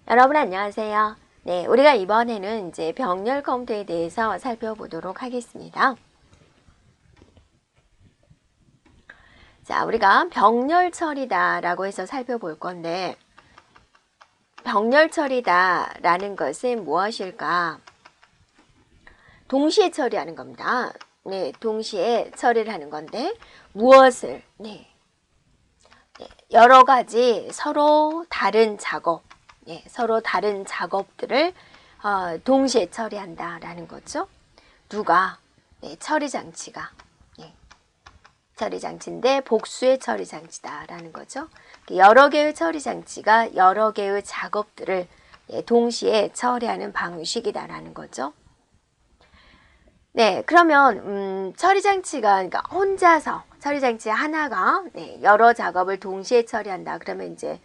여러분 안녕하세요. 네, 우리가 이번에는 이제 병렬 컴퓨터에 대해서 살펴보도록 하겠습니다. 자, 우리가 병렬 처리다 라고 해서 살펴볼 건데, 병렬 처리다 라는 것은 무엇일까? 동시에 처리하는 겁니다. 네, 동시에 처리를 하는 건데, 무엇을? 여러 가지 서로 다른 작업, 서로 다른 작업들을 동시에 처리한다라는 거죠. 누가? 처리 장치가. 처리 장치인데 복수의 처리 장치다라는 거죠. 여러 개의 처리 장치가 여러 개의 작업들을 동시에 처리하는 방식이다라는 거죠. 네, 그러면 처리 장치가 그러니까 혼자서 처리 장치 하나가 여러 작업을 동시에 처리한다. 그러면 이제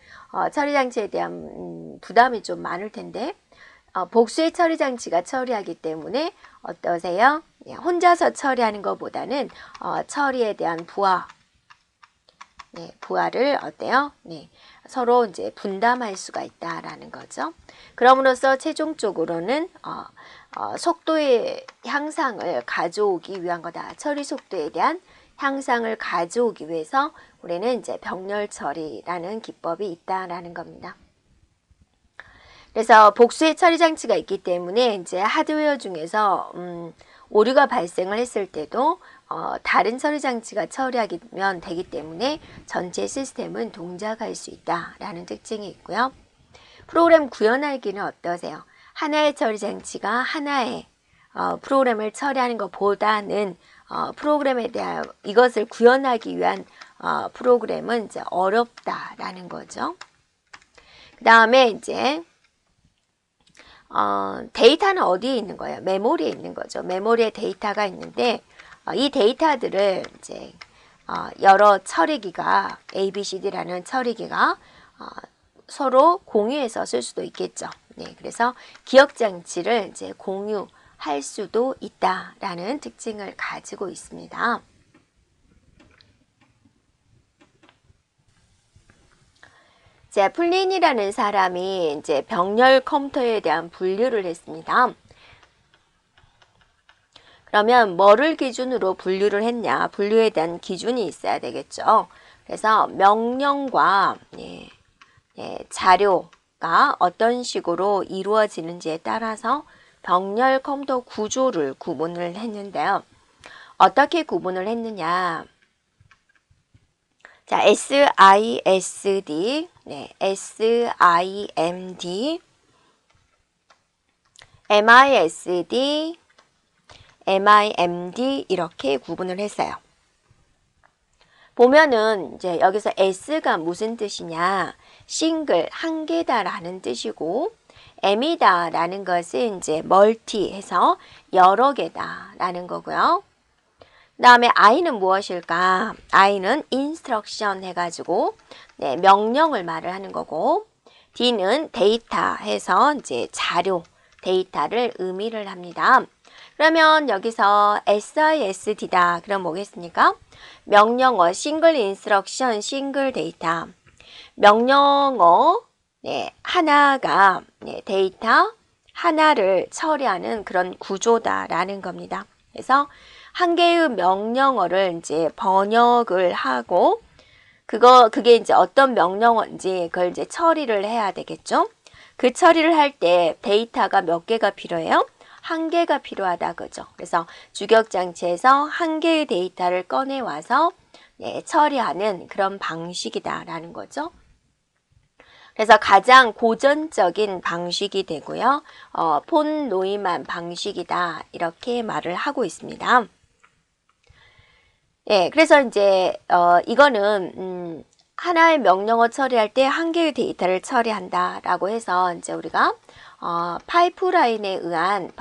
처리 장치에 대한 부담이 좀 많을 텐데 복수의 처리 장치가 처리하기 때문에 어떠세요? 혼자서 처리하는 것보다는 처리에 대한 부하를 어때요? 서로 이제 분담할 수가 있다라는 거죠. 그럼으로써 최종적으로는 속도의 향상을 가져오기 위한 거다. 처리 속도에 대한 향상을 가져오기 위해서 우리는 이제 병렬 처리라는 기법이 있다라는 겁니다. 그래서 복수의 처리 장치가 있기 때문에 이제 하드웨어 중에서 오류가 발생을 했을 때도 다른 처리 장치가 처리하면 되기 때문에 전체 시스템은 동작할 수 있다라는 특징이 있고요. 프로그램 구현하기는 어떠세요? 하나의 처리 장치가 하나의 프로그램을 처리하는 것보다는 프로그램에 대한 이것을 구현하기 위한 프로그램은 이제 어렵다라는 거죠. 그 다음에 이제 데이터는 어디에 있는 거예요? 메모리에 있는 거죠. 메모리에 데이터가 있는데 이 데이터들을 이제 여러 처리기가 ABCD라는 처리기가 서로 공유해서 쓸 수도 있겠죠. 그래서 기억 장치를 이제 공유할 수도 있다라는 특징을 가지고 있습니다. 자, 플린이라는 사람이 이제 병렬 컴퓨터에 대한 분류를 했습니다. 그러면 뭐를 기준으로 분류를 했냐? 분류에 대한 기준이 있어야 되겠죠. 그래서 명령과 자료가 어떤 식으로 이루어지는지에 따라서 병렬 컴퓨터 구조를 구분을 했는데요. 어떻게 구분을 했느냐? 자, SISD, SIMD, MISD, MIMD 이렇게 구분을 했어요. 보면은 이제 여기서 S가 무슨 뜻이냐? 싱글, 한 개다라는 뜻이고 M이다라는 것은 이제 멀티 해서 여러 개다라는 거고요. 그 다음에 I는 무엇일까? I는 instruction 해가지고 명령을 말을 하는 거고 D는 데이터 해서 이제 자료, 데이터를 의미를 합니다. 그러면 여기서 SISD다. 그럼 뭐겠습니까? 명령어, 싱글 인스트럭션, 싱글 데이터. 명령어 하나가 데이터 하나를 처리하는 그런 구조다라는 겁니다. 그래서 한 개의 명령어를 이제 번역을 하고 그게 이제 어떤 명령어인지 그걸 이제 처리를 해야 되겠죠. 그 처리를 할 때 데이터가 몇 개가 필요해요? 한 개가 필요하다 그죠. 그래서 주격 장치에서 한 개의 데이터를 꺼내 와서 처리하는 그런 방식이다라는 거죠. 그래서 가장 고전적인 방식이 되고요. 폰 노이만 방식이다 이렇게 말을 하고 있습니다. 그래서 이제 이거는 하나의 명령어 처리할 때 한 개의 데이터를 처리한다라고 해서 이제 우리가 파이프라인에 의한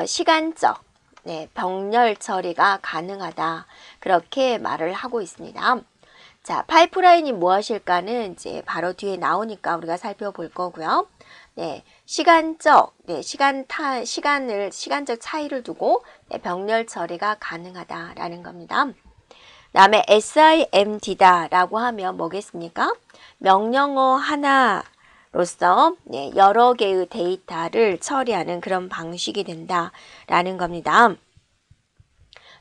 시간적 병렬 처리가 가능하다 그렇게 말을 하고 있습니다. 자, 파이프라인이 무엇일까는 이제 바로 뒤에 나오니까 우리가 살펴볼 거고요. 시간적 차이를 두고 병렬 처리가 가능하다라는 겁니다. 다음에 SIMD다 라고 하면 뭐겠습니까? 명령어 하나로서 여러 개의 데이터를 처리하는 그런 방식이 된다라는 겁니다.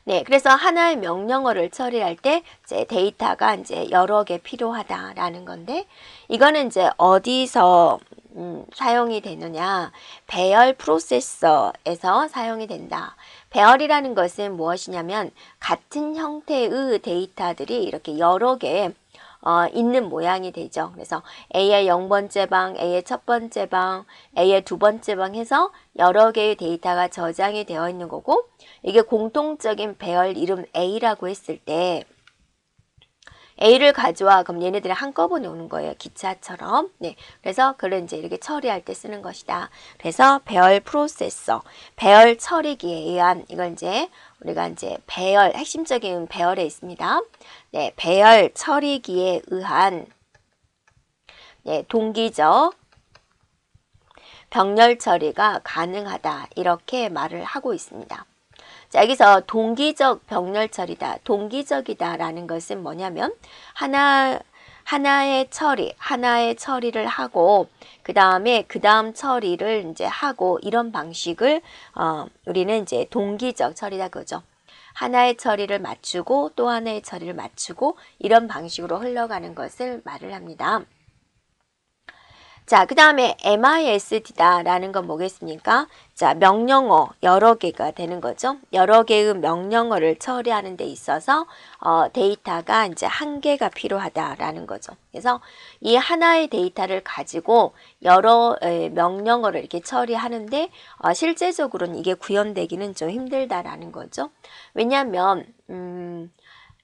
네, 그래서 하나의 명령어를 처리할 때 이제 데이터가 이제 여러 개 필요하다라는 건데, 이거는 이제 어디서 사용이 되느냐? 배열 프로세서에서 사용이 된다. 배열이라는 것은 무엇이냐면 같은 형태의 데이터들이 이렇게 여러 개 있는 모양이 되죠. 그래서 A의 0번째 방, A의 첫 번째 방, A의 두 번째 방 해서 여러 개의 데이터가 저장이 되어 있는 거고, 이게 공통적인 배열 이름 A라고 했을 때 A를 가져와 그럼 얘네들이 한꺼번에 오는 거예요. 기차처럼. 네. 그래서 그걸 이제 이렇게 처리할 때 쓰는 것이다. 그래서 배열 프로세서, 배열 처리기에 의한 이걸 이제 우리가 이제 배열, 핵심적인 배열에 있습니다. 네, 배열 처리기에 의한 동기적 병렬 처리가 가능하다. 이렇게 말을 하고 있습니다. 자, 여기서 동기적 병렬 처리다, 동기적이다 라는 것은 뭐냐면 하나의 처리를 하고 그 다음 처리를 이제 하고 이런 방식을 우리는 이제 동기적 처리다 그죠. 하나의 처리를 맞추고 또 하나의 처리를 맞추고 이런 방식으로 흘러가는 것을 말을 합니다. 자, 그 다음에 MISD다 라는 건 뭐겠습니까? 자, 명령어 여러 개가 되는 거죠. 여러 개의 명령어를 처리하는 데 있어서 데이터가 이제 한 개가 필요하다라는 거죠. 그래서 이 하나의 데이터를 가지고 여러 명령어를 이렇게 처리하는데 실제적으로는 이게 구현되기는 좀 힘들다라는 거죠. 왜냐하면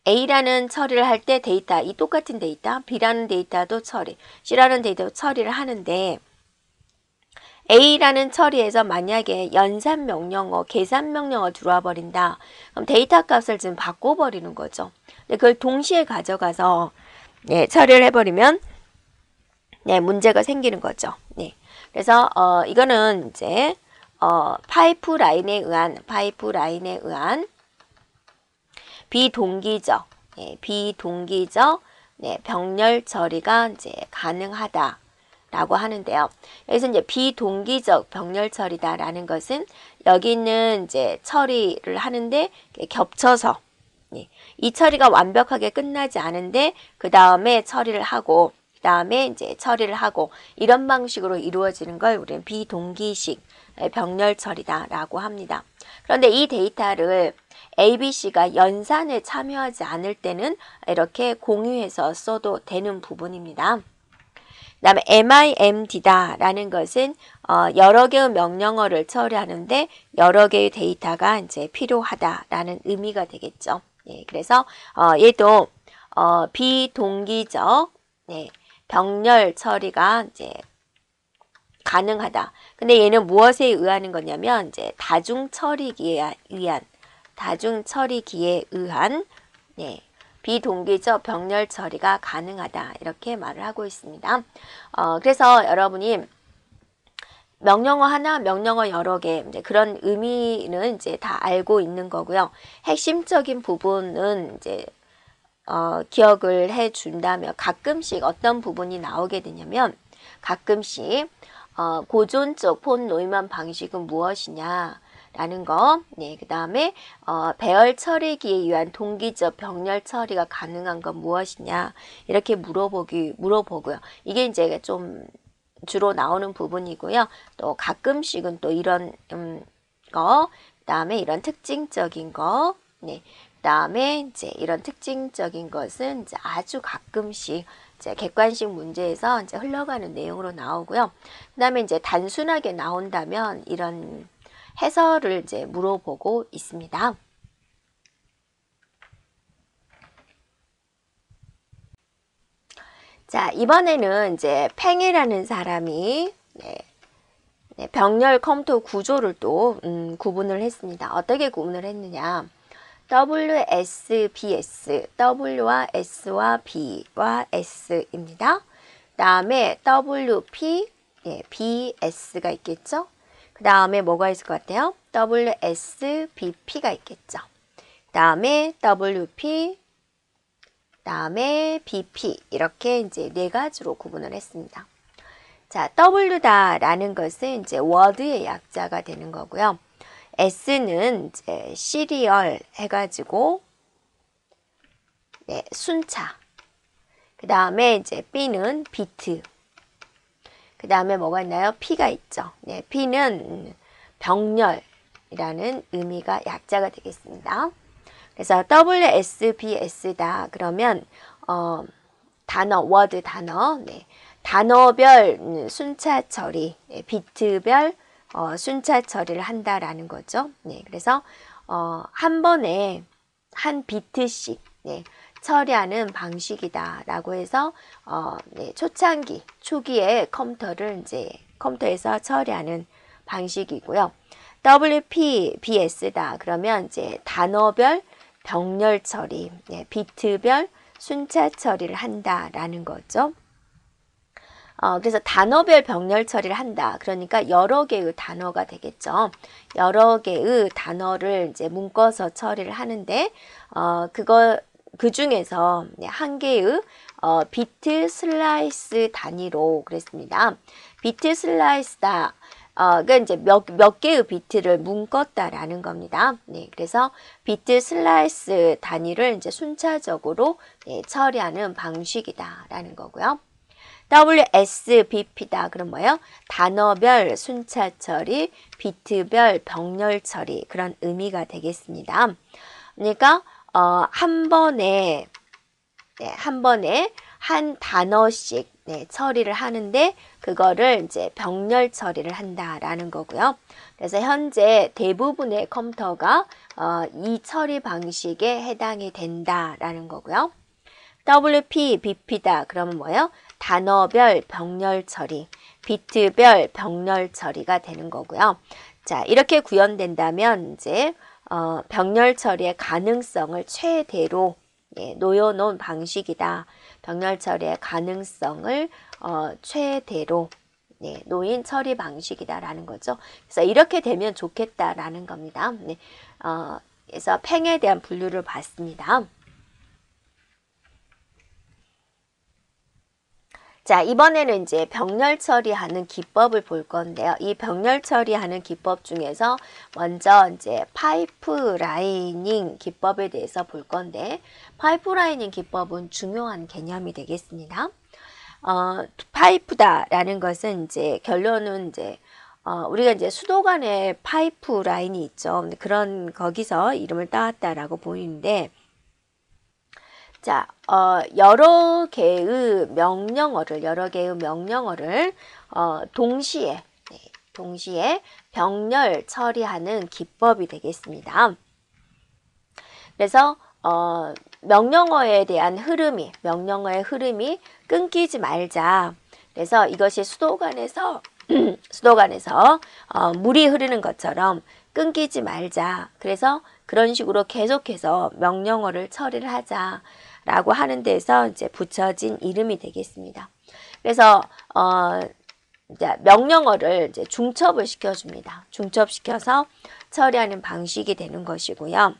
A라는 처리를 할 때 데이터, 이 똑같은 데이터, B라는 데이터도 처리, C라는 데이터도 처리를 하는데 A라는 처리에서 만약에 연산 명령어, 계산 명령어 들어와 버린다. 그럼 데이터 값을 지금 바꿔버리는 거죠. 근데 그걸 동시에 가져가서 처리를 해버리면 문제가 생기는 거죠. 네. 그래서 이거는 이제 파이프라인에 의한 비동기적 병렬 처리가 이제 가능하다라고 하는데요. 여기서 이제 비동기적 병렬 처리다라는 것은 여기 있는 이제 처리를 하는데 겹쳐서 이 처리가 완벽하게 끝나지 않은데 그 다음에 처리를 하고 이제 처리를 하고 이런 방식으로 이루어지는 걸 우리는 비동기식 병렬 처리다라고 합니다. 그런데 이 데이터를 ABC가 연산에 참여하지 않을 때는 이렇게 공유해서 써도 되는 부분입니다. 그 다음에 MIMD다 라는 것은 여러 개의 명령어를 처리하는데 여러 개의 데이터가 이제 필요하다라는 의미가 되겠죠. 그래서 얘도 비동기적 병렬 처리가 이제 가능하다. 근데 얘는 무엇에 의하는 거냐면 이제 다중 처리기에 의한 비동기적 병렬 처리가 가능하다. 이렇게 말을 하고 있습니다. 그래서 여러분이 명령어 하나, 명령어 여러 개 이제 그런 의미는 이제 다 알고 있는 거고요. 핵심적인 부분은 이제 기억을 해 준다면 가끔씩 어떤 부분이 나오게 되냐면 가끔씩 고존적 폰 노이만 방식은 무엇이냐 라는 거, 그 다음에 배열 처리기에 의한 동기적 병렬 처리가 가능한 건 무엇이냐 이렇게 물어보고요. 이게 이제 좀 주로 나오는 부분이고요. 또 가끔씩은 또 이런 거, 그 다음에 이런 특징적인 거, 그 다음에 이제 이런 특징적인 것은 이제 아주 가끔씩 이제 객관식 문제에서 이제 흘러가는 내용으로 나오고요. 그 다음에 이제 단순하게 나온다면 이런 해설을 이제 물어보고 있습니다. 자, 이번에는 이제 팽이라는 사람이 병렬 컴퓨터 구조를 또 구분을 했습니다. 어떻게 구분을 했느냐? WSBS, W와 S와 B와 S입니다. 그 다음에 WP, BS가 있겠죠? 그 다음에 뭐가 있을 것 같아요? WSBP가 있겠죠. 그 다음에 WP, 그다음에 BP 이렇게 이제 네 가지로 구분을 했습니다. 자, W다라는 것은 이제 워드의 약자가 되는 거고요. S는 이제 시리얼 해가지고 네, 순차. 그 다음에 이제 B는 비트. 그 다음에 뭐가 있나요? P가 있죠. 네, P는 병렬이라는 의미가 약자가 되겠습니다. 그래서 WSBS다 그러면 단어, 워드 단어, 네, 단어별 순차 처리, 네, 비트별 순차 처리를 한다라는 거죠. 네, 그래서 한 번에 한 비트씩 네, 처리하는 방식이다라고 해서 네, 초창기, 초기에 컴퓨터에서 처리하는 방식이고요. WPBS다 그러면 이제 단어별 병렬 처리, 네, 비트별 순차 처리를 한다라는 거죠. 그래서 단어별 병렬 처리를 한다. 그러니까 여러 개의 단어가 되겠죠. 여러 개의 단어를 이제 묶어서 처리를 하는데, 그 중에서 한 개의 비트 슬라이스 단위로 그랬습니다. 비트 슬라이스다. 그러니까 이제 몇 개의 비트를 묶었다라는 겁니다. 네, 그래서 비트 슬라이스 단위를 이제 순차적으로 네, 처리하는 방식이다라는 거고요. WSBP다. 그럼 뭐예요? 단어별 순차 처리, 비트별 병렬 처리 그런 의미가 되겠습니다. 그러니까 한 번에 한 단어씩 네, 처리를 하는데 그거를 이제 병렬 처리를 한다라는 거고요. 그래서 현재 대부분의 컴퓨터가 이 처리 방식에 해당이 된다라는 거고요. WPBP다. 그러면 뭐예요? 단어별 병렬 처리, 비트별 병렬 처리가 되는 거고요. 자, 이렇게 구현된다면 이제 병렬 처리의 가능성을 최대로 예, 놓여놓은 방식이다. 병렬 처리의 가능성을 최대로 네, 놓인 처리 방식이다라는 거죠. 그래서 이렇게 되면 좋겠다라는 겁니다. 네, 그래서 팽에 대한 분류를 봤습니다. 자, 이번에는 이제 병렬 처리하는 기법을 볼 건데요. 이 병렬 처리하는 기법 중에서 먼저 이제 파이프라이닝 기법에 대해서 볼 건데, 파이프라이닝 기법은 중요한 개념이 되겠습니다. 파이프다라는 것은 이제 결론은 이제 우리가 이제 수도 간에 파이프 라인이 있죠. 거기서 이름을 따왔다라고 보이는데, 자, 여러 개의 명령어를 동시에 병렬 처리하는 기법이 되겠습니다. 그래서 명령어에 대한 명령어의 흐름이 끊기지 말자. 그래서 이것이 수도관에서 물이 흐르는 것처럼 끊기지 말자. 그래서 그런 식으로 계속해서 명령어를 처리를 하자라고 하는 데서 이제 붙여진 이름이 되겠습니다. 그래서 이제 명령어를 이제 중첩을 시켜줍니다. 중첩시켜서 처리하는 방식이 되는 것이고요.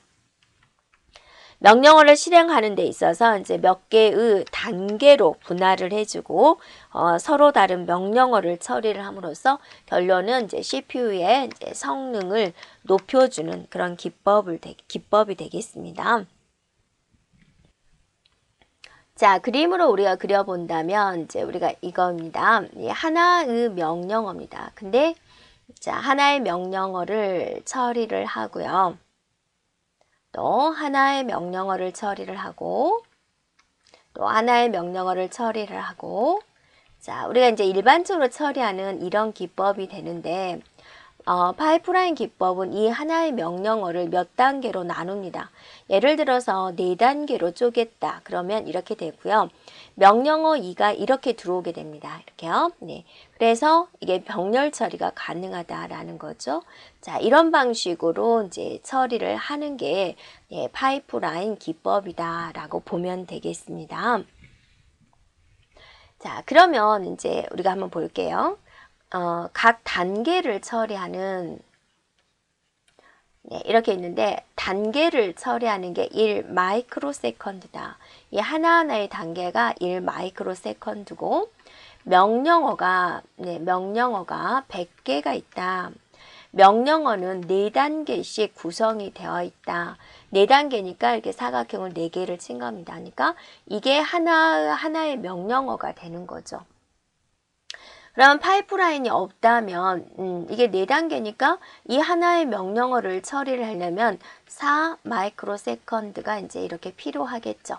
명령어를 실행하는 데 있어서 이제 몇 개의 단계로 분할을 해주고 서로 다른 명령어를 처리를 함으로써 결론은 이제 CPU의 이제 성능을 높여주는 그런 기법이 되겠습니다. 자, 그림으로 우리가 그려본다면 이제 우리가 이겁니다. 하나의 명령어입니다. 근데 자, 하나의 명령어를 처리를 하고요. 또 하나의 명령어를 처리를 하고 또 하나의 명령어를 처리를 하고 자, 우리가 이제 일반적으로 처리하는 이런 기법이 되는데 파이프라인 기법은 이 하나의 명령어를 몇 단계로 나눕니다. 예를 들어서 4단계로 쪼갰다. 그러면 이렇게 되고요. 명령어 2가 이렇게 들어오게 됩니다. 이렇게요. 네. 그래서 이게 병렬 처리가 가능하다라는 거죠. 자, 이런 방식으로 이제 처리를 하는 게 네, 파이프라인 기법이다라고 보면 되겠습니다. 자, 그러면 이제 우리가 한번 볼게요. 각 단계를 처리하는 네, 이렇게 있는데 단계를 처리하는 게 1 마이크로세컨드다. 이 하나하나의 단계가 1 마이크로세컨드고 명령어가 100개가 있다. 명령어는 4단계씩 구성이 되어 있다. 4단계니까 이렇게 사각형을 4개를 친 겁니다. 그러니까 이게 하나의 명령어가 되는 거죠. 그럼 파이프라인이 없다면 이게 4단계니까 이 하나의 명령어를 처리를 하려면 4 마이크로세컨드가 이제 이렇게 필요하겠죠.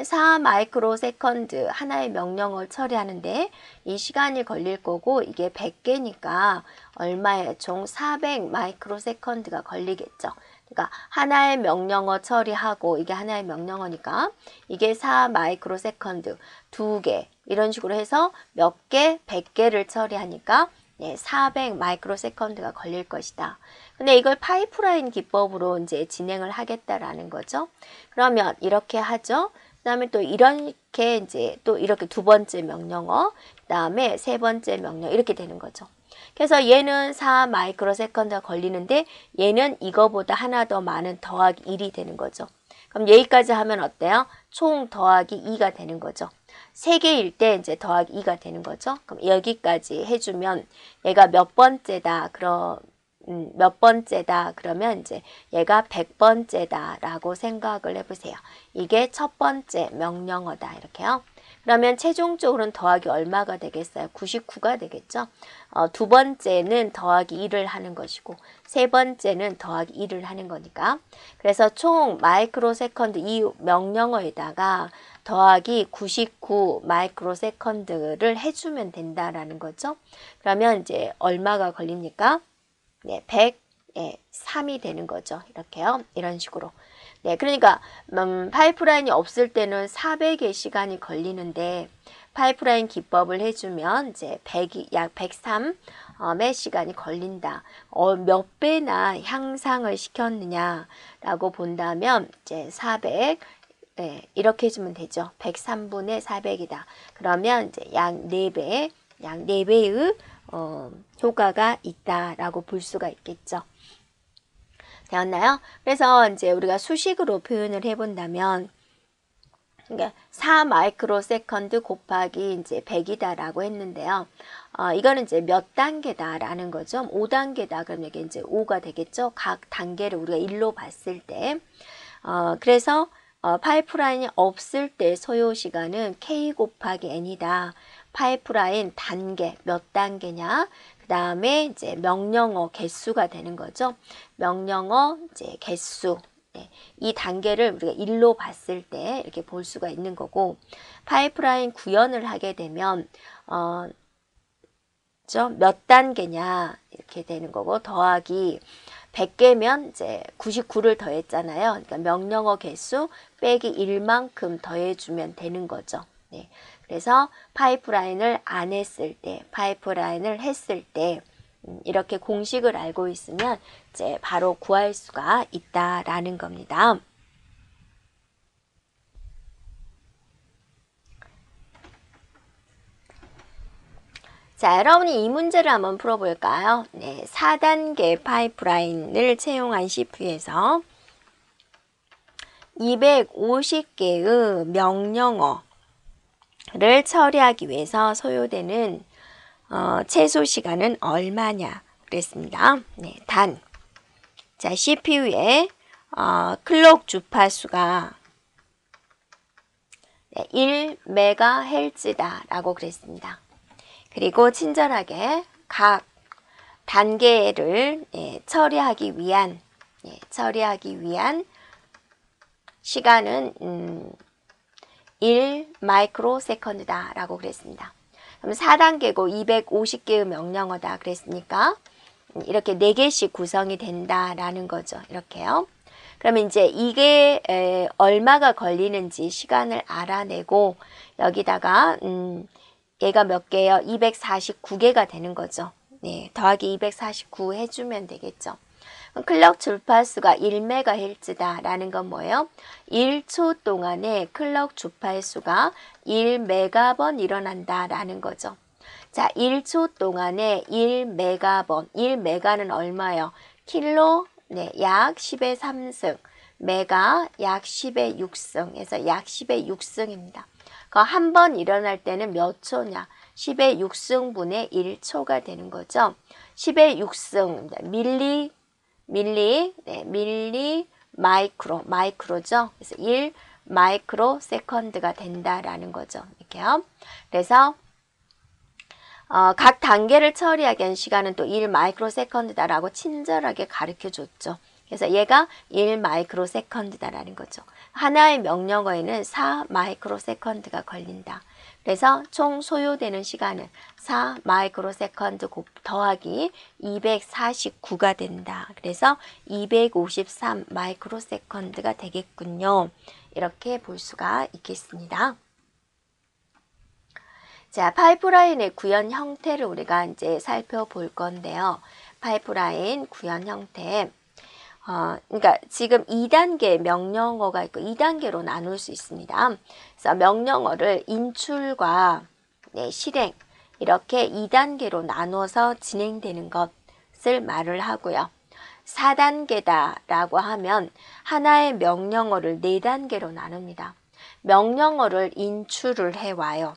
4 마이크로세컨드 하나의 명령어를 처리하는데 이 시간이 걸릴 거고 이게 100개니까 얼마에 총 400 마이크로세컨드가 걸리겠죠. 그러니까 하나의 명령어 처리하고 이게 하나의 명령어니까 이게 4 마이크로세컨드 2개 이런 식으로 해서 몇 개? 100개를 처리하니까 400 마이크로세컨드가 걸릴 것이다. 근데 이걸 파이프라인 기법으로 이제 진행을 하겠다라는 거죠. 그러면 이렇게 하죠. 그다음에 또 이렇게 이제 또 이렇게 두 번째 명령어, 그다음에 세 번째 명령 이렇게 되는 거죠. 그래서 얘는 4 마이크로세컨드가 걸리는데 얘는 이거보다 하나 더 많은 더하기 1이 되는 거죠. 그럼 여기까지 하면 어때요? 총 더하기 2가 되는 거죠. 3개일 때 이제 더하기 2가 되는 거죠. 그럼 여기까지 해주면 얘가 몇 번째다. 몇 번째다. 그러면 이제 얘가 100번째다 라고 생각을 해보세요. 이게 첫 번째 명령어다. 이렇게요. 그러면 최종적으로는 더하기 얼마가 되겠어요? 99가 되겠죠. 두 번째는 더하기 1을 하는 것이고 세 번째는 더하기 1을 하는 거니까. 그래서 총 마이크로세컨드 이 명령어에다가 더하기 99 마이크로세컨드를 해주면 된다라는 거죠. 그러면 이제 얼마가 걸립니까? 103이 되는 거죠. 이렇게요. 이런 식으로. 그러니까 파이프라인이 없을 때는 400의 시간이 걸리는데 파이프라인 기법을 해주면 이제 약 103의 시간이 걸린다. 몇 배나 향상을 시켰느냐라고 본다면 이제 400 이렇게 해주면 되죠. 103분의 400이다. 그러면 이제 약 4배의 효과가 있다라고 볼 수가 있겠죠. 되었나요? 그래서 이제 우리가 수식으로 표현을 해본다면, 그러니까 4 마이크로세컨드 곱하기 이제 100이다라고 했는데요. 이거는 이제 몇 단계다라는 거죠. 5단계다. 그럼 이게 이제 5가 되겠죠. 각 단계를 우리가 1로 봤을 때. 그래서 파이프라인이 없을 때 소요 시간은 K 곱하기 N이다. 파이프라인 단계, 몇 단계냐? 그 다음에 이제 명령어 개수가 되는 거죠. 명령어 이제 개수. 이 단계를 우리가 1로 봤을 때 이렇게 볼 수가 있는 거고, 파이프라인 구현을 하게 되면, 몇 단계냐? 이렇게 되는 거고, 더하기 100개면 이제 99를 더했잖아요. 그러니까 명령어 개수 빼기 1만큼 더해주면 되는 거죠. 그래서 파이프라인을 안 했을 때, 파이프라인을 했을 때 이렇게 공식을 알고 있으면 이제 바로 구할 수가 있다라는 겁니다. 자, 여러분이 이 문제를 한번 풀어볼까요? 4단계 파이프라인을 채용한 CPU에서 250개의 명령어를 처리하기 위해서 소요되는 최소 시간은 얼마냐 그랬습니다. 자, CPU의 클록 주파수가 1MHz다 라고 그랬습니다. 그리고 친절하게 각 단계를 처리하기 위한 시간은 1 마이크로세컨드다 라고 그랬습니다. 그럼 4단계고 250개의 명령어다 그랬으니까 이렇게 4개씩 구성이 된다라는 거죠. 이렇게요. 그러면 이제 이게 얼마가 걸리는지 시간을 알아내고 여기다가 얘가 몇 개예요? 249개가 되는 거죠. 더하기 249 해주면 되겠죠. 클럭 주파수가 1MHz다 라는 건 뭐예요? 1초 동안에 클럭 주파수가 1메가번 일어난다 라는 거죠. 자, 1초 동안에 1메가번, 1메가는 얼마예요? 킬로 네, 약 10의 3승, 매가 약 10의 6승에서 약 10의 6승입니다. 그 한 번 일어날 때는 몇 초냐? 10의 6승분의 1초가 되는 거죠. 10의 6승, 밀리 마이크로죠. 그래서 1 마이크로 세컨드가 된다라는 거죠. 이렇게요. 그래서 각 단계를 처리하기 위한 시간은 또 1 마이크로 세컨드다라고 친절하게 가르쳐 줬죠. 그래서 얘가 1 마이크로 세컨드다라는 거죠. 하나의 명령어에는 4 마이크로 세컨드가 걸린다. 그래서 총 소요되는 시간은 4 마이크로 세컨드 더하기 249가 된다. 그래서 253 마이크로 세컨드가 되겠군요. 이렇게 볼 수가 있겠습니다. 자, 파이프라인의 구현 형태를 우리가 이제 살펴볼 건데요. 파이프라인 구현 형태. 그러니까 지금 2단계 명령어가 있고 2단계로 나눌 수 있습니다. 그래서 명령어를 인출과 실행 이렇게 2단계로 나눠서 진행되는 것을 말을 하고요. 4단계다라고 하면 하나의 명령어를 4단계로 나눕니다. 명령어를 인출을 해와요.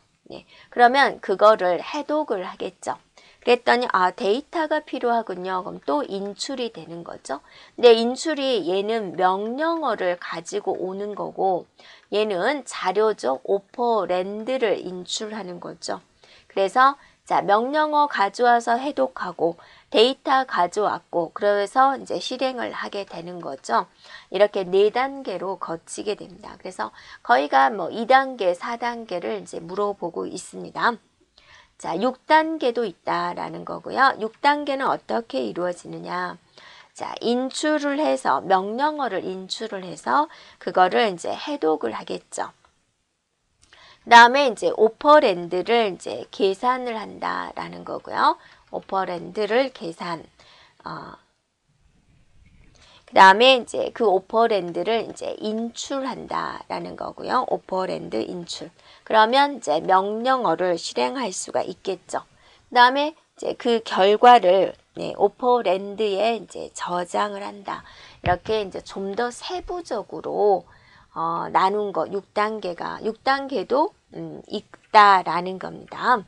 그러면 그거를 해독을 하겠죠. 그랬더니 데이터가 필요하군요. 그럼 또 인출이 되는 거죠. 근데 인출이 얘는 명령어를 가지고 오는 거고 얘는 자료죠. 오퍼랜드를 인출하는 거죠. 그래서 자, 명령어 가져와서 해독하고 데이터 가져왔고 그래서 이제 실행을 하게 되는 거죠. 이렇게 4단계로 거치게 됩니다. 그래서 거의가 뭐 2단계, 4단계를 이제 물어보고 있습니다. 자, 6단계도 있다라는 거고요. 6단계는 어떻게 이루어지느냐? 자, 인출을 해서 명령어를 인출을 해서 그거를 이제 해독을 하겠죠. 그 다음에 이제 오퍼랜드를 이제 계산을 한다라는 거고요. 오퍼랜드를 계산. 그 다음에 이제 그 오퍼랜드를 이제 인출한다라는 거고요. 오퍼랜드 인출. 그러면 이제 명령어를 실행할 수가 있겠죠. 그 다음에 이제 그 결과를 오퍼랜드에 이제 저장을 한다. 이렇게 이제 좀 더 세부적으로 나눈 거 6단계도 있다라는 겁니다.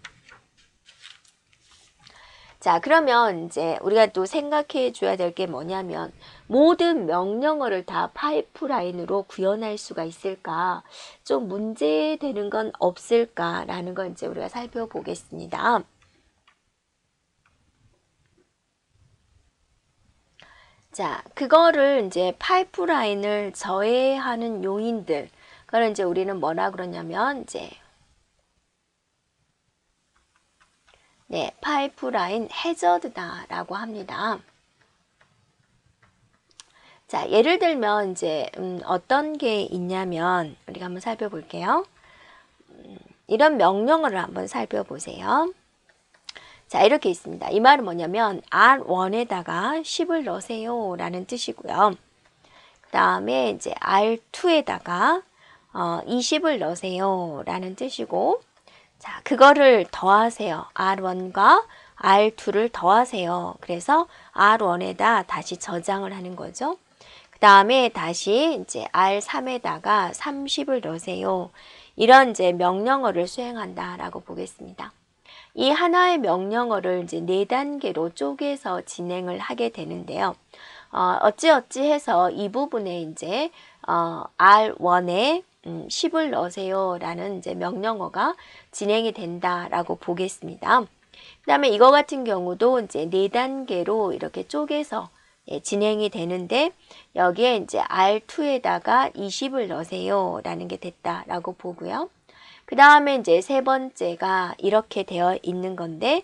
자, 그러면 이제 우리가 또 생각해 줘야 될 게 뭐냐면 모든 명령어를 다 파이프라인으로 구현할 수가 있을까? 좀 문제되는 건 없을까라는 걸 이제 우리가 살펴보겠습니다. 자, 그거를 이제 파이프라인을 저해하는 요인들. 그걸 이제 우리는 뭐라 그러냐면 이제 파이프라인 해저드다라고 합니다. 자, 예를 들면 이제 어떤 게 있냐면 우리가 한번 살펴볼게요. 이런 명령어를 한번 살펴보세요. 자, 이렇게 있습니다. 이 말은 뭐냐면 R1에다가 10을 넣으세요 라는 뜻이고요. 그 다음에 이제 R2에다가 20을 넣으세요 라는 뜻이고, 자, 그거를 더하세요. R1과 R2를 더하세요. 그래서 R1에다 다시 저장을 하는 거죠. 그 다음에 다시 이제 R3에다가 30을 넣으세요. 이런 이제 명령어를 수행한다라고 보겠습니다. 이 하나의 명령어를 이제 4단계로 쪼개서 진행을 하게 되는데요. 어찌어찌 해서 이 부분에 이제 R1에 10을 넣으세요 라는 이제 명령어가 진행이 된다라고 보겠습니다. 그 다음에 이거 같은 경우도 이제 4단계로 이렇게 쪼개서 진행이 되는데 여기에 이제 R2에다가 20을 넣으세요 라는 게 됐다라고 보고요. 그 다음에 이제 세 번째가 이렇게 되어 있는 건데,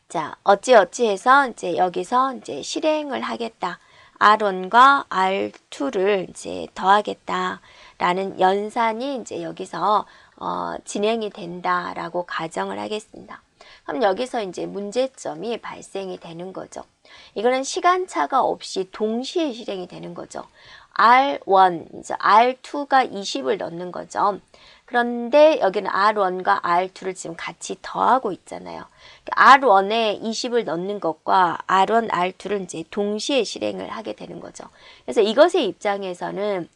자, 어찌어찌 해서 이제 여기서 이제 실행을 하겠다. R1과 R2를 이제 더하겠다라는 연산이 이제 여기서 진행이 된다라고 가정을 하겠습니다. 그럼 여기서 이제 문제점이 발생이 되는 거죠. 이거는 시간차가 없이 동시에 실행이 되는 거죠. R1, 이제 R2가 20을 넣는 거죠. 그런데 여기는 R1과 R2를 지금 같이 더하고 있잖아요. R1에 20을 넣는 것과 R1, R2를 이제 동시에 실행을 하게 되는 거죠. 그래서 이것의 입장에서는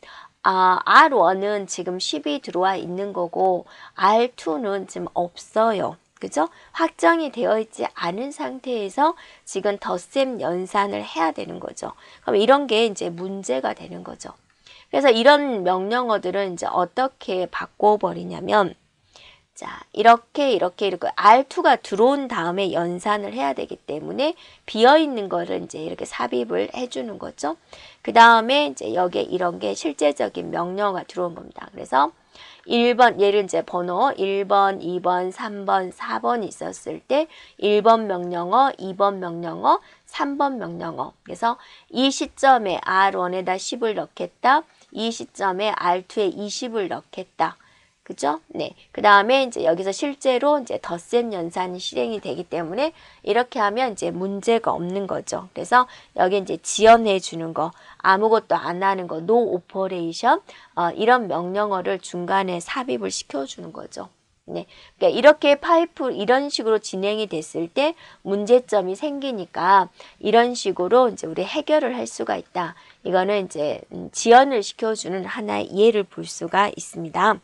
R1은 지금 10이 들어와 있는 거고 R2는 지금 없어요. 그죠? 확정이 되어 있지 않은 상태에서 지금 덧셈 연산을 해야 되는 거죠. 그럼 이런 게 이제 문제가 되는 거죠. 그래서 이런 명령어들은 이제 어떻게 바꿔버리냐면, 자, 이렇게 R2가 들어온 다음에 연산을 해야 되기 때문에 비어있는 거를 이제 이렇게 삽입을 해주는 거죠. 그 다음에 이제 여기에 이런 게 실제적인 명령어가 들어온 겁니다. 그래서 1번, 얘를 이제 번호 1번, 2번, 3번, 4번이 있었을 때 1번 명령어, 2번 명령어, 3번 명령어. 그래서 이 시점에 R1에다 10을 넣겠다. 이 시점에 R2에 20을 넣겠다. 그죠? 네. 그 다음에 이제 여기서 실제로 이제 덧셈 연산이 실행이 되기 때문에 이렇게 하면 이제 문제가 없는 거죠. 그래서 여기 이제 지연해 주는 거, 아무것도 안 하는 거, no operation, 이런 명령어를 중간에 삽입을 시켜주는 거죠. 네. 그러니까 이렇게 파이프 이런 식으로 진행이 됐을 때 문제점이 생기니까 이런 식으로 이제 우리 해결을 할 수가 있다. 이거는 이제 지연을 시켜주는 하나의 예를 볼 수가 있습니다.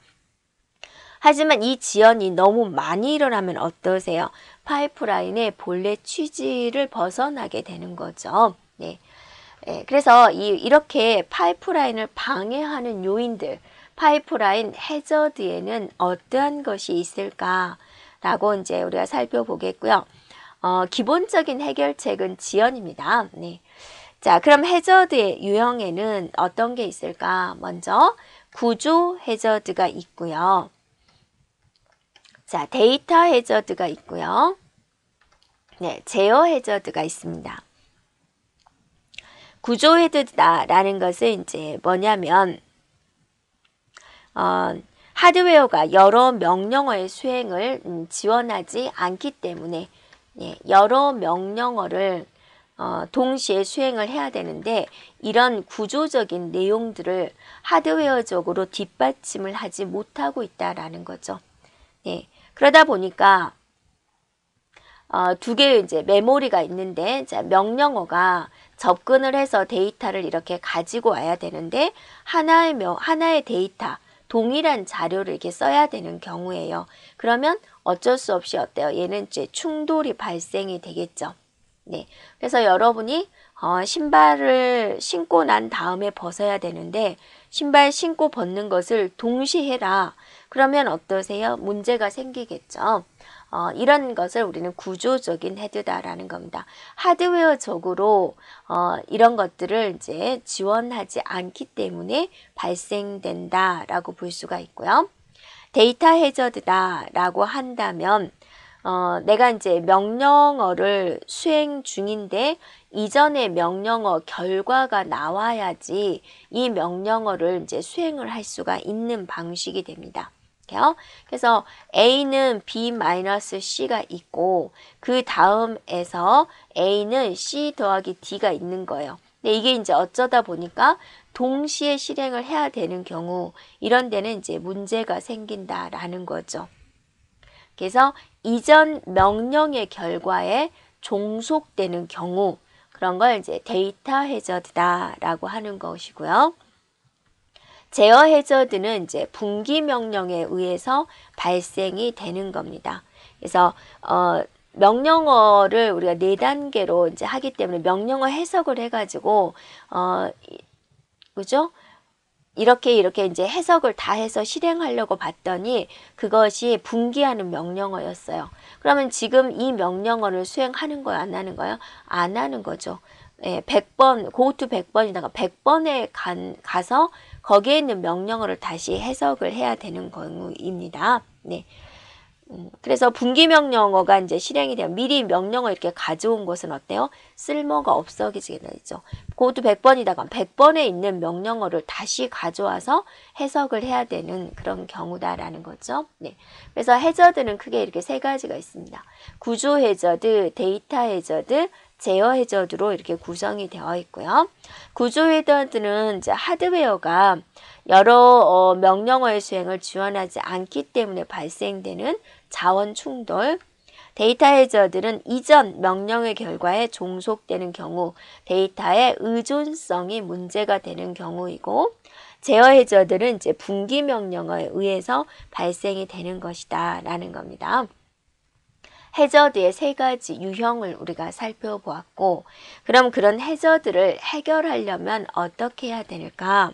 하지만 이 지연이 너무 많이 일어나면 어떠세요? 파이프라인의 본래 취지를 벗어나게 되는 거죠. 네. 그래서 이렇게 파이프라인을 방해하는 요인들, 파이프라인 해저드에는 어떠한 것이 있을까라고 이제 우리가 살펴보겠고요. 기본적인 해결책은 지연입니다. 네. 자, 그럼 해저드의 유형에는 어떤 게 있을까? 먼저 구조 해저드가 있고요. 자, 데이터 해저드가 있고요. 네, 제어 해저드가 있습니다. 구조 해저드다라는 것은 이제 뭐냐면 하드웨어가 여러 명령어의 수행을 지원하지 않기 때문에 여러 명령어를 동시에 수행을 해야 되는데 이런 구조적인 내용들을 하드웨어적으로 뒷받침을 하지 못하고 있다라는 거죠. 네. 그러다 보니까 두 개의 이제 메모리가 있는데, 자, 명령어가 접근을 해서 데이터를 이렇게 가지고 와야 되는데 하나의 데이터, 동일한 자료를 이렇게 써야 되는 경우예요. 그러면 어쩔 수 없이 어때요? 얘는 이제 충돌이 발생이 되겠죠. 네. 그래서 여러분이 신발을 신고 난 다음에 벗어야 되는데 신발 신고 벗는 것을 동시에 해라. 그러면 어떠세요? 문제가 생기겠죠. 이런 것을 우리는 구조적인 해드다라는 겁니다. 하드웨어적으로 이런 것들을 이제 지원하지 않기 때문에 발생된다라고 볼 수가 있고요. 데이터 해저드다라고 한다면 내가 이제 명령어를 수행 중인데 이전의 명령어 결과가 나와야지 이 명령어를 이제 수행을 할 수가 있는 방식이 됩니다. 그래서 A는 B-C가 있고 그 다음에서 A는 C 더하기 D가 있는 거예요. 근데 이게 이제 어쩌다 보니까 동시에 실행을 해야 되는 경우 이런 데는 이제 문제가 생긴다라는 거죠. 그래서 이전 명령의 결과에 종속되는 경우 그런 걸 이제 데이터 해저드다라고 하는 것이고요. 제어 해저드는 이제 분기 명령에 의해서 발생이 되는 겁니다. 그래서 명령어를 우리가 4단계로 이제 하기 때문에 명령어 해석을 해가지고 그죠? 이렇게 이제 해석을 다 해서 실행하려고 봤더니 그것이 분기하는 명령어였어요. 그러면 지금 이 명령어를 수행하는 거예요? 안 하는 거예요? 안 하는 거죠. 100번, go to 100번이다가 100번에 가서 거기에 있는 명령어를 다시 해석을 해야 되는 경우입니다. 네. 그래서 분기 명령어가 이제 실행이 되면 미리 명령어 이렇게 가져온 것은 어때요? 쓸모가 없어지게 되죠. 그것도 100번이다가 100번에 있는 명령어를 다시 가져와서 해석을 해야 되는 그런 경우다라는 거죠. 네. 그래서 해저드는 크게 이렇게 3가지가 있습니다. 구조 해저드, 데이터 해저드, 제어 해저드로 이렇게 구성이 되어 있고요. 구조 해저드는 이제 하드웨어가 여러 명령어의 수행을 지원하지 않기 때문에 발생되는 자원 충돌, 데이터 해저드는 이전 명령의 결과에 종속되는 경우 데이터의 의존성이 문제가 되는 경우이고, 제어 해저드는 이제 분기 명령어에 의해서 발생이 되는 것이다 라는 겁니다. 해저드의 세 가지 유형을 우리가 살펴보았고, 그럼 그런 해저드를 해결하려면 어떻게 해야 될까?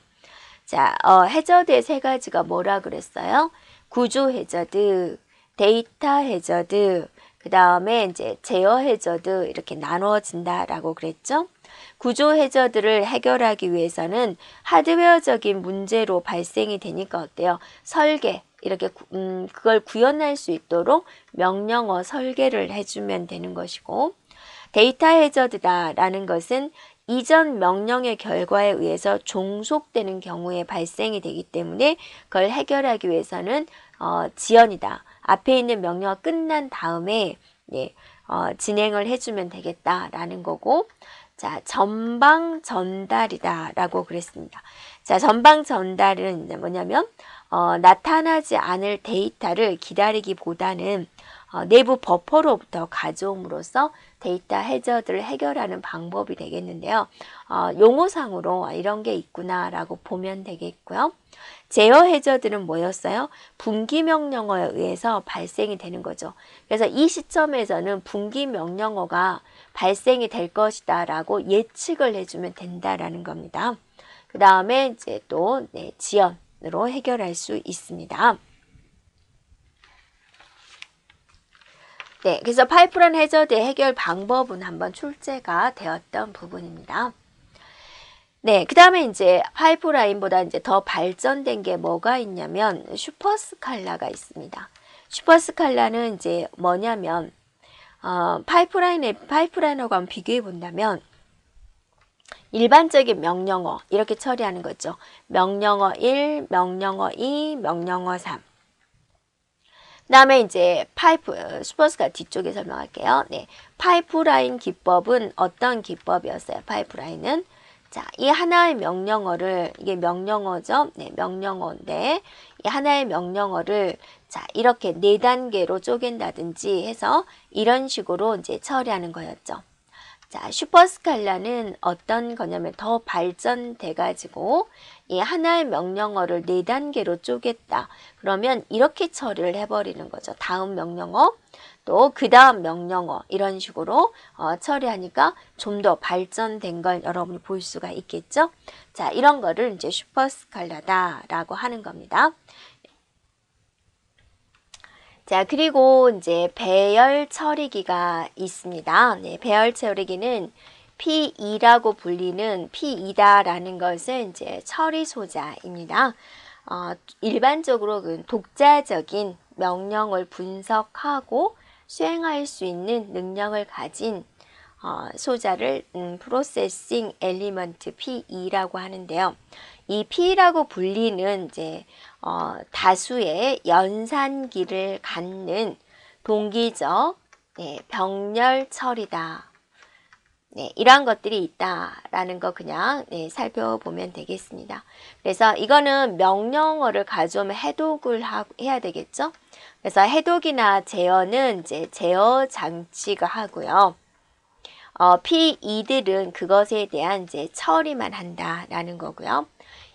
자, 해저드의 세 가지가 뭐라 그랬어요? 구조 해저드, 데이터 해저드, 그 다음에 이제 제어 해저드 이렇게 나눠진다라고 그랬죠? 구조 해저드를 해결하기 위해서는 하드웨어적인 문제로 발생이 되니까 어때요? 설계, 이렇게 그걸 구현할 수 있도록 명령어 설계를 해주면 되는 것이고, 데이터 해저드다라는 것은 이전 명령의 결과에 의해서 종속되는 경우에 발생이 되기 때문에 그걸 해결하기 위해서는 지연이다. 앞에 있는 명령어가 끝난 다음에 진행을 해주면 되겠다라는 거고, 자, 전방 전달이다라고 그랬습니다. 자, 전방 전달은 뭐냐면 나타나지 않을 데이터를 기다리기보다는 내부 버퍼로부터 가져옴으로써 데이터 해저드를 해결하는 방법이 되겠는데요. 용어상으로 이런 게 있구나라고 보면 되겠고요. 제어 해저드는 뭐였어요? 분기 명령어에 의해서 발생이 되는 거죠. 그래서 이 시점에서는 분기 명령어가 발생이 될 것이다 라고 예측을 해주면 된다라는 겁니다. 그 다음에 이제 또 지연으로 해결할 수 있습니다. 네, 그래서 파이프라인 해저드의 해결 방법은 한번 출제가 되었던 부분입니다. 네, 그 다음에 이제 파이프라인보다 이제 더 발전된 게 뭐가 있냐면 슈퍼스칼라가 있습니다. 슈퍼스칼라는 이제 뭐냐면 파이프라이너과 비교해 본다면 일반적인 명령어 이렇게 처리하는 거죠. 명령어 1, 명령어 2, 명령어 3. 그 다음에 이제 슈퍼스칼라 뒤쪽에 설명할게요. 네, 파이프라인 기법은 어떤 기법이었어요? 파이프라인은 자, 이 하나의 명령어를, 이게 명령어죠? 네, 명령어인데, 이 하나의 명령어를, 자, 이렇게 4단계로 쪼갠다든지 해서 이런 식으로 이제 처리하는 거였죠. 자, 슈퍼스칼라는 어떤 거냐면 더 발전돼가지고, 이 하나의 명령어를 4단계로 쪼갰다. 그러면 이렇게 처리를 해버리는 거죠. 다음 명령어, 또 그 다음 명령어 이런 식으로 처리하니까 좀 더 발전된 걸 여러분이 볼 수가 있겠죠. 자, 이런 거를 이제 슈퍼스칼라다라고 하는 겁니다. 자, 그리고 이제 배열 처리기가 있습니다. 네, 배열 처리기는 P2라고 불리는 P2다라는 것은 이제 처리 소자입니다. 일반적으로 그 독자적인 명령을 분석하고 수행할 수 있는 능력을 가진 소자를 프로세싱 엘리먼트 P2라고 하는데요. 이 P라고 불리는 이제 다수의 연산기를 갖는 동기적 병렬 처리다. 네, 이러한 것들이 있다라는 거 그냥 살펴보면 되겠습니다. 그래서 이거는 명령어를 가져오면 해독을 해야 되겠죠. 그래서 해독이나 제어는 이제 제어 장치가 하고요. P2들은 그것에 대한 이제 처리만 한다라는 거고요.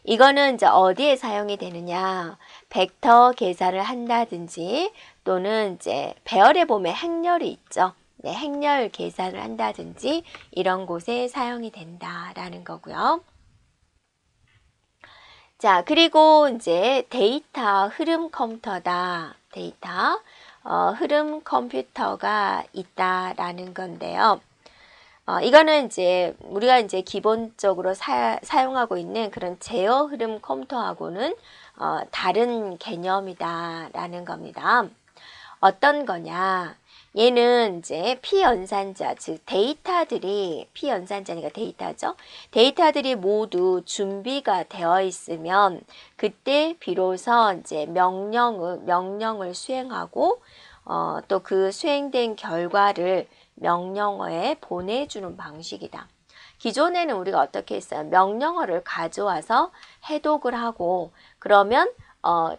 이거는 이제 어디에 사용이 되느냐? 벡터 계산을 한다든지 또는 이제 배열에 보면 행렬이 있죠. 네, 행렬 계산을 한다든지 이런 곳에 사용이 된다라는 거고요. 자, 그리고 이제 데이터 흐름 컴퓨터다. 데이터 흐름 컴퓨터가 있다라는 건데요. 이거는 이제 우리가 이제 기본적으로 사용하고 있는 그런 제어 흐름 컴퓨터하고는 다른 개념이다라는 겁니다. 어떤 거냐? 얘는 이제 피연산자, 즉 데이터들이 피연산자니까 데이터죠. 데이터들이 모두 준비가 되어 있으면 그때 비로소 이제 명령을 수행하고 또 그 수행된 결과를 명령어에 보내주는 방식이다. 기존에는 우리가 어떻게 했어요? 명령어를 가져와서 해독을 하고 그러면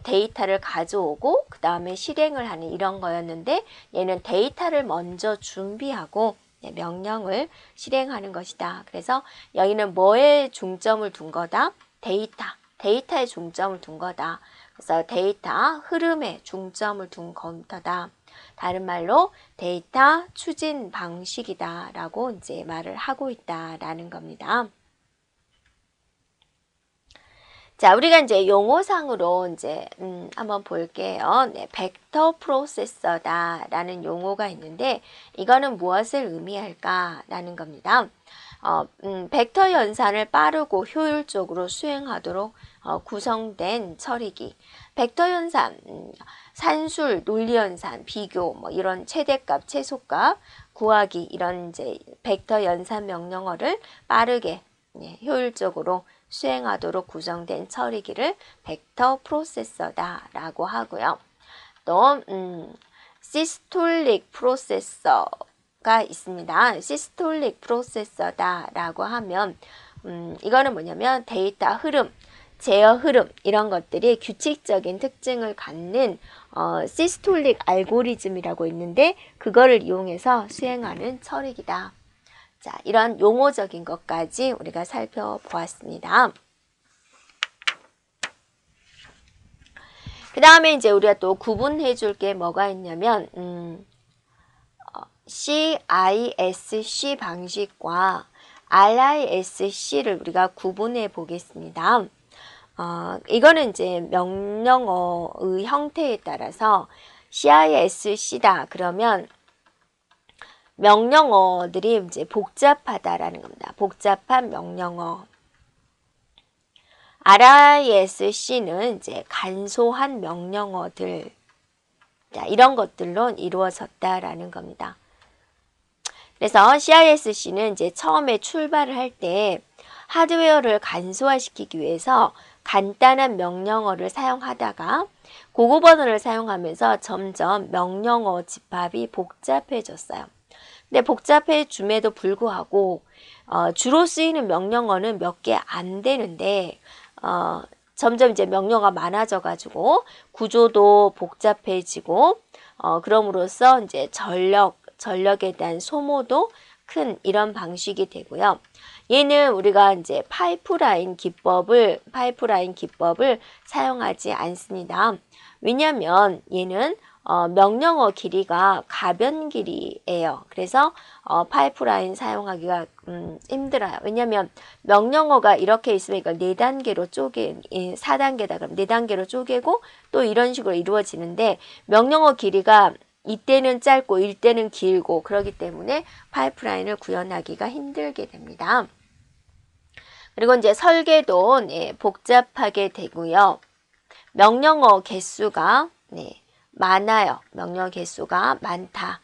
데이터를 가져오고 그 다음에 실행을 하는 이런 거였는데 얘는 데이터를 먼저 준비하고 명령을 실행하는 것이다. 그래서 여기는 뭐에 중점을 둔 거다? 데이터에 중점을 둔 거다. 그래서 데이터 흐름에 중점을 둔 컴퓨터다. 다른 말로 데이터 추진 방식이다 라고 이제 말을 하고 있다라는 겁니다. 자, 우리가 이제 용어상으로 이제 한번 볼게요. 네, 벡터 프로세서다 라는 용어가 있는데 이거는 무엇을 의미할까라는 겁니다. 벡터 연산을 빠르고 효율적으로 수행하도록 구성된 처리기. 벡터 연산, 산술, 논리 연산, 비교, 뭐 이런 최대값, 최소값 구하기 이런 이제 벡터 연산 명령어를 빠르게 효율적으로 수행하도록 구성된 처리기를 벡터 프로세서다라고 하고요. 또 시스톨릭 프로세서가 있습니다. 시스톨릭 프로세서다라고 하면 이거는 뭐냐면 데이터 흐름, 제어 흐름 이런 것들이 규칙적인 특징을 갖는 시스톨릭 알고리즘이라고 있는데 그거를 이용해서 수행하는 처리기다. 자, 이런 용어적인 것까지 우리가 살펴보았습니다. 그 다음에 이제 우리가 또 구분해 줄 게 뭐가 있냐면 CISC 방식과 RISC를 우리가 구분해 보겠습니다. 이거는 이제 명령어의 형태에 따라서 CISC다 그러면 명령어들이 이제 복잡하다라는 겁니다. 복잡한 명령어. RISC는 이제 간소한 명령어들. 자, 이런 것들로 이루어졌다라는 겁니다. 그래서 CISC는 이제 처음에 출발을 할 때 하드웨어를 간소화시키기 위해서 간단한 명령어를 사용하다가 고급 언어를 사용하면서 점점 명령어 집합이 복잡해졌어요. 근데 복잡해줌에도 불구하고 주로 쓰이는 명령어는 몇 개 안 되는데 점점 이제 명령어가 많아져 가지고 구조도 복잡해지고 그럼으로써 이제 전력에 대한 소모도 큰 이런 방식이 되고요. 얘는 우리가 이제 파이프라인 기법을 사용하지 않습니다. 왜냐하면 얘는 명령어 길이가 가변 길이예요. 그래서 파이프라인 사용하기가 힘들어요. 왜냐하면 명령어가 이렇게 있으면 이걸 4단계로 4단계다 그럼 4단계로 쪼개고 또 이런 식으로 이루어지는데 명령어 길이가 이때는 짧고 이때는 길고 그렇기 때문에 파이프라인을 구현하기가 힘들게 됩니다. 그리고 이제 설계도 복잡하게 되고요. 명령어 개수가 많아요. 명령어 개수가 많다.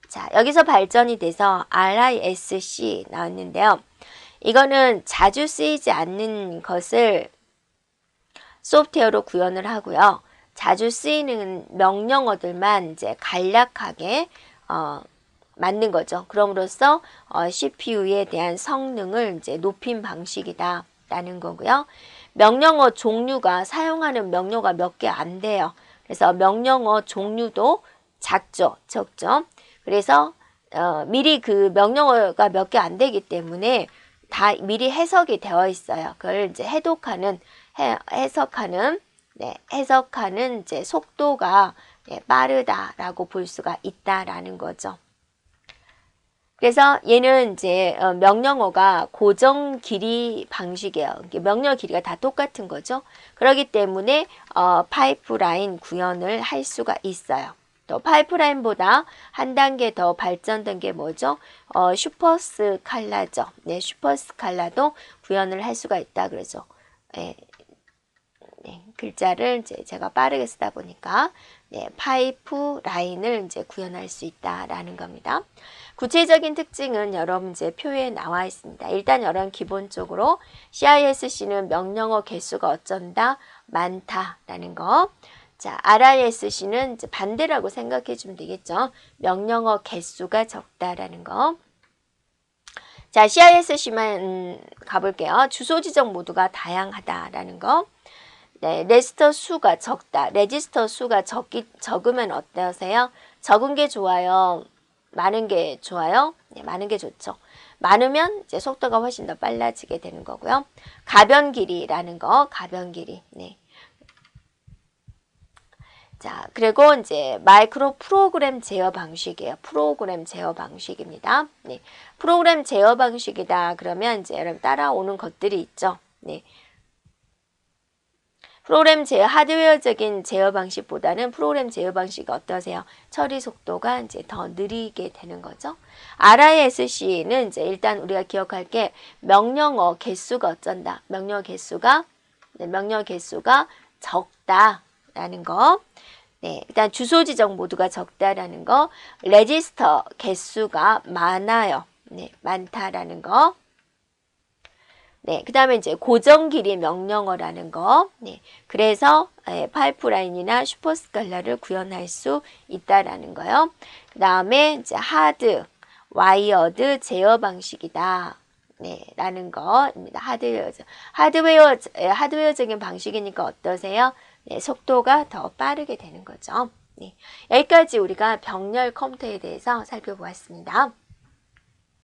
자, 여기서 발전이 돼서 RISC 나왔는데요. 이거는 자주 쓰이지 않는 것을 소프트웨어로 구현을 하고요. 자주 쓰이는 명령어들만 이제 간략하게 만든 거죠. 그럼으로써 CPU에 대한 성능을 이제 높인 방식이다라는 거고요. 명령어 종류가 사용하는 명령어가 몇 개 안 돼요. 그래서 명령어 종류도 적죠. 그래서 미리 그 명령어가 몇 개 안 되기 때문에 다 미리 해석이 되어 있어요. 그걸 이제 해석하는 이제 속도가 빠르다라고 볼 수가 있다라는 거죠. 그래서 얘는 이제 명령어가 고정 길이 방식이에요. 명령어 길이가 다 똑같은 거죠. 그렇기 때문에 파이프라인 구현을 할 수가 있어요. 또 파이프라인보다 한 단계 더 발전된 게 뭐죠? 슈퍼스칼라죠. 슈퍼스칼라도 구현을 할 수가 있다 그러죠. 네, 글자를 이제 제가 빠르게 쓰다 보니까 네, 파이프 라인을 이제 구현할 수 있다라는 겁니다. 구체적인 특징은 여러분 이제 표에 나와 있습니다. 일단 여러분 기본적으로 CISC는 명령어 개수가 어쩐다 많다라는 거. 자, RISC는 이제 반대라고 생각해 주면 되겠죠. 명령어 개수가 적다라는 거. 자, CISC만 가볼게요. 주소 지정 모두가 다양하다라는 거. 네, 레지스터 수가 적다. 레지스터 수가 적으면 어떠세요? 적은 게 좋아요? 많은 게 좋아요? 네, 많은 게 좋죠. 많으면 이제 속도가 훨씬 더 빨라지게 되는 거고요. 가변 길이라는 거, 가변 길이. 네. 자, 그리고 이제 마이크로 프로그램 제어 방식이에요. 프로그램 제어 방식입니다. 네. 프로그램 제어 방식이다. 그러면 이제 여러분 따라오는 것들이 있죠. 네. 프로그램 제어, 하드웨어적인 제어 방식보다는 프로그램 제어 방식이 어떠세요? 처리 속도가 이제 더 느리게 되는 거죠. RISC는 이제 일단 우리가 기억할 게 명령어 개수가 어쩐다. 명령어 개수가 적다라는 거. 네, 일단 주소 지정 모두가 적다라는 거. 레지스터 개수가 많아요. 네, 많다라는 거. 네, 그 다음에 이제 고정 길이 명령어라는 거. 네, 그래서 파이프라인이나 슈퍼스칼라를 구현할 수 있다라는 거요. 그 다음에 이제 하드, 와이어드 제어 방식이다. 네, 라는 거입니다. 하드웨어적인 방식이니까 어떠세요? 네, 속도가 더 빠르게 되는 거죠. 네, 여기까지 우리가 병렬 컴퓨터에 대해서 살펴보았습니다.